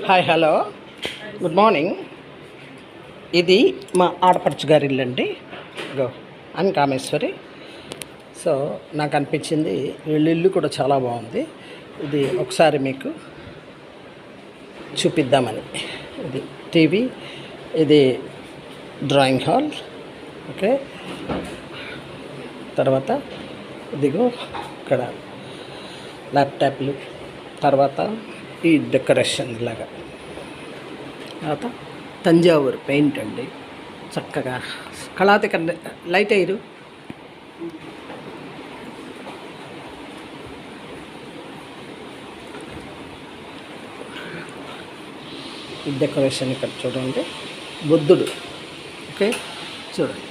Hi hello good morning. ఇది మా ఆడపడుచు గారి ఇల్లు అండి. గో అని కామేశ్వరి. సో నాకు అనిపించింది వీళ్ళ ఇల్లు కూడా చాలా బాగుంది. ఇది ఒకసారి మీకు చూపిద్దామని. ఇది టీవీ, ఇది డ్రాయింగ్ హాల్. ఓకే, తర్వాత ఇదిగో ఇక్కడ ల్యాప్టాప్లు, తర్వాత ఈ డెకరేషన్ ఇలాగా, తర్వాత తంజావూరు పెయింట్ అండి. చక్కగా కళాతిక లైట్ అయ్యారు. ఈ డెకరేషన్ ఇక్కడ చూడండి, బుద్ధుడు. ఓకే, చూడండి.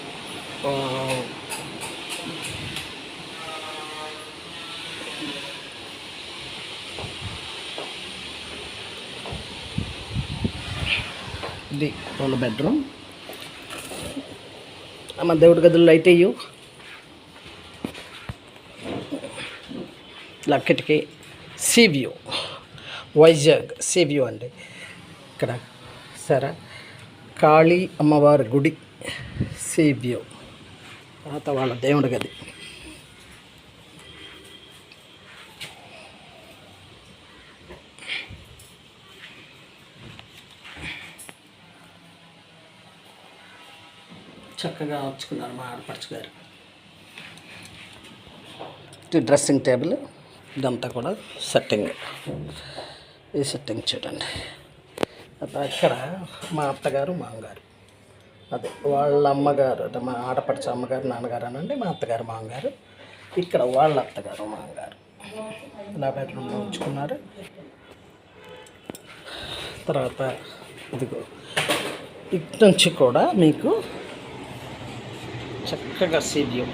ఇది వాళ్ళ బెడ్రూమ్. అమ్మ దేవుడి గదులు లైట్ అయ్యు. లక్కటికి sea view, Vizag sea view అండి. ఇక్కడ సరే కాళీ అమ్మవారి గుడి సీ వ్యూ. తర్వాత వాళ్ళ దేవుడి గది. చక్కగా వచ్చుకున్నారు మా ఆడపడుచు గారు. డ్రెస్సింగ్ టేబుల్, ఇదంతా కూడా సెట్టింగ్. ఈ సెట్టింగ్ చూడండి. ఇక్కడ మా అత్తగారు మామగారు, అదే వాళ్ళ అమ్మగారు, అంటే మా ఆడపడుచు అమ్మగారు నాన్నగారు అనండి, మా అత్తగారు మామగారు. ఇక్కడ వాళ్ళ అత్తగారు మామగారు ఇలా బెడ్రూమ్లో ఉంచుకున్నారు. తర్వాత ఇదిగో ఇటు నుంచి కూడా మీకు చక్కగా సీవ్యూ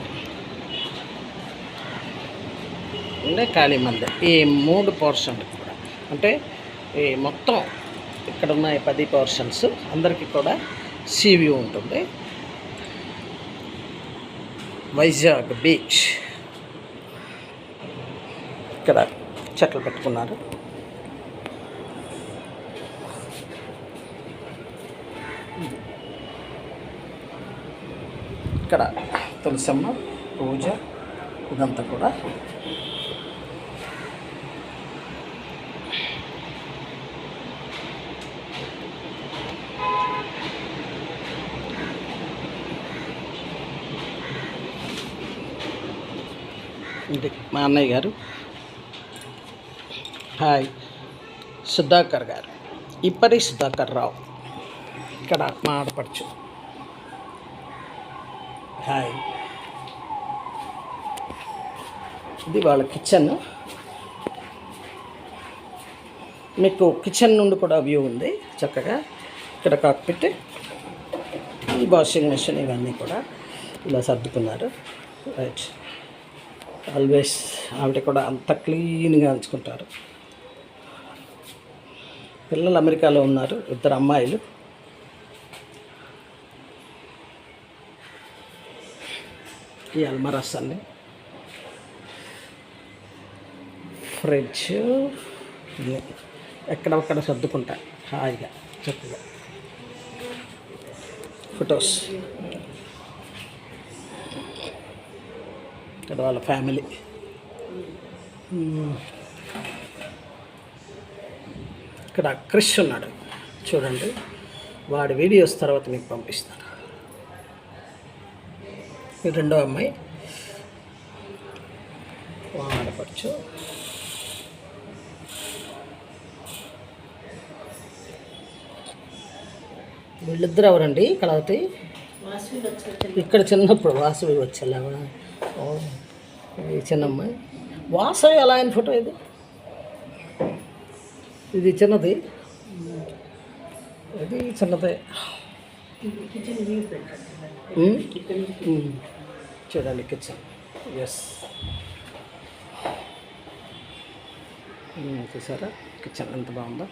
అంటే ఖాళీ మంది. ఈ 3 పోర్షన్లు కూడా, అంటే ఈ మొత్తం ఇక్కడ ఉన్న 10 పోర్షన్స్ అందరికీ కూడా సీ వ్యూ ఉంటుంది. వైజాగ్ బీచ్. ఇక్కడ చెట్లు పెట్టుకున్నారు. ఇక్కడ తులసమ్మ పూజ, ఇదంతా కూడా ఇది మా అన్నయ్య గారు. హాయ్ సుధాకర్ గారు, ఇప్పటి సుధాకర్ రావు. ఇక్కడ మా ఆడపడుచు. హాయ్. ఇది వాళ్ళ కిచెన్. మీకు కిచెన్ నుండి కూడా వ్యూ ఉంది చక్కగా. ఇక్కడ కాక్పిట్, ఈ వాషింగ్ మెషిన్, ఇవన్నీ కూడా ఇలా సర్దుకున్నారు. రైట్. ఆల్వేస్ ఆవిడ కూడా అంత క్లీన్గా ఉంచుకుంటారు. పిల్లలు అమెరికాలో ఉన్నారు, 2 అమ్మాయిలు. ఈ అల్మరాస్ అన్ని, ఫ్రిడ్జ్, ఎక్కడొక్కడ సర్దుకుంటా హాయిగా చక్కగా. ఫొటోస్, ఇక్కడ వాళ్ళ ఫ్యామిలీ. ఇక్కడ క్రిష్ ఉన్నాడు చూడండి, వాడి వీడియోస్ తర్వాత మీకు పంపిస్తాను. ఈ 2వ అమ్మాయి ఆడపడుచు. వీళ్ళిద్దరు ఎవరండి? కళావతి ఇక్కడ చిన్నప్పుడు వాసవి వచ్చేలాగా. ఈ చిన్నమ్మాయి వాసవి ఎలా అయిన ఫోటో ఇది. ఇది చిన్నది, ఇది చిన్నదే. చూడండి కిచెన్. ఎస్, చూసారా కిచెన్ ఎంత బాగుందో.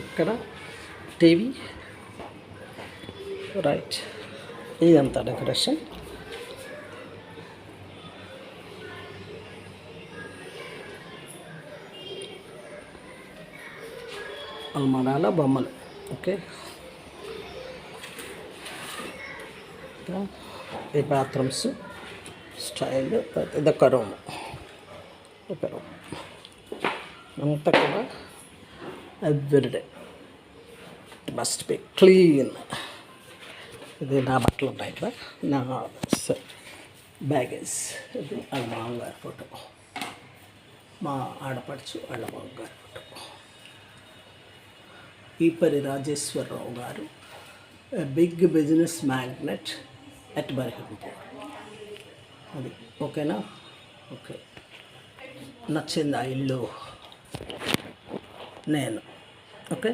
ఇక్కడ టీవీ. రైట్, ఇదంతా డెకరేషన్. అల్మారాల బొమ్మలు. ఓకే, ఈ బాత్రూమ్స్ స్టైల్. ఇదొక రూమ్, ఒక రూమ్ అంతా కూడా ఎవ్రీడే మస్ట్ బి క్లీన్. ఇది నా బట్టలు ఉన్నాయి ఇక్కడ, నా బ్యాగేజ్. ఇది వాళ్ళ మామగారి ఫోటో, మా ఆడపడుచు వాళ్ళ మామగారి ఫోటో. ఈపరి రాజేశ్వరరావు గారు, బిగ్ బిజినెస్ మ్యాగ్నెట్ అట్ బర్హింపూర్. అది ఓకేనా? ఓకే, నచ్చింది ఆ ఇల్లు నేను. ఓకే.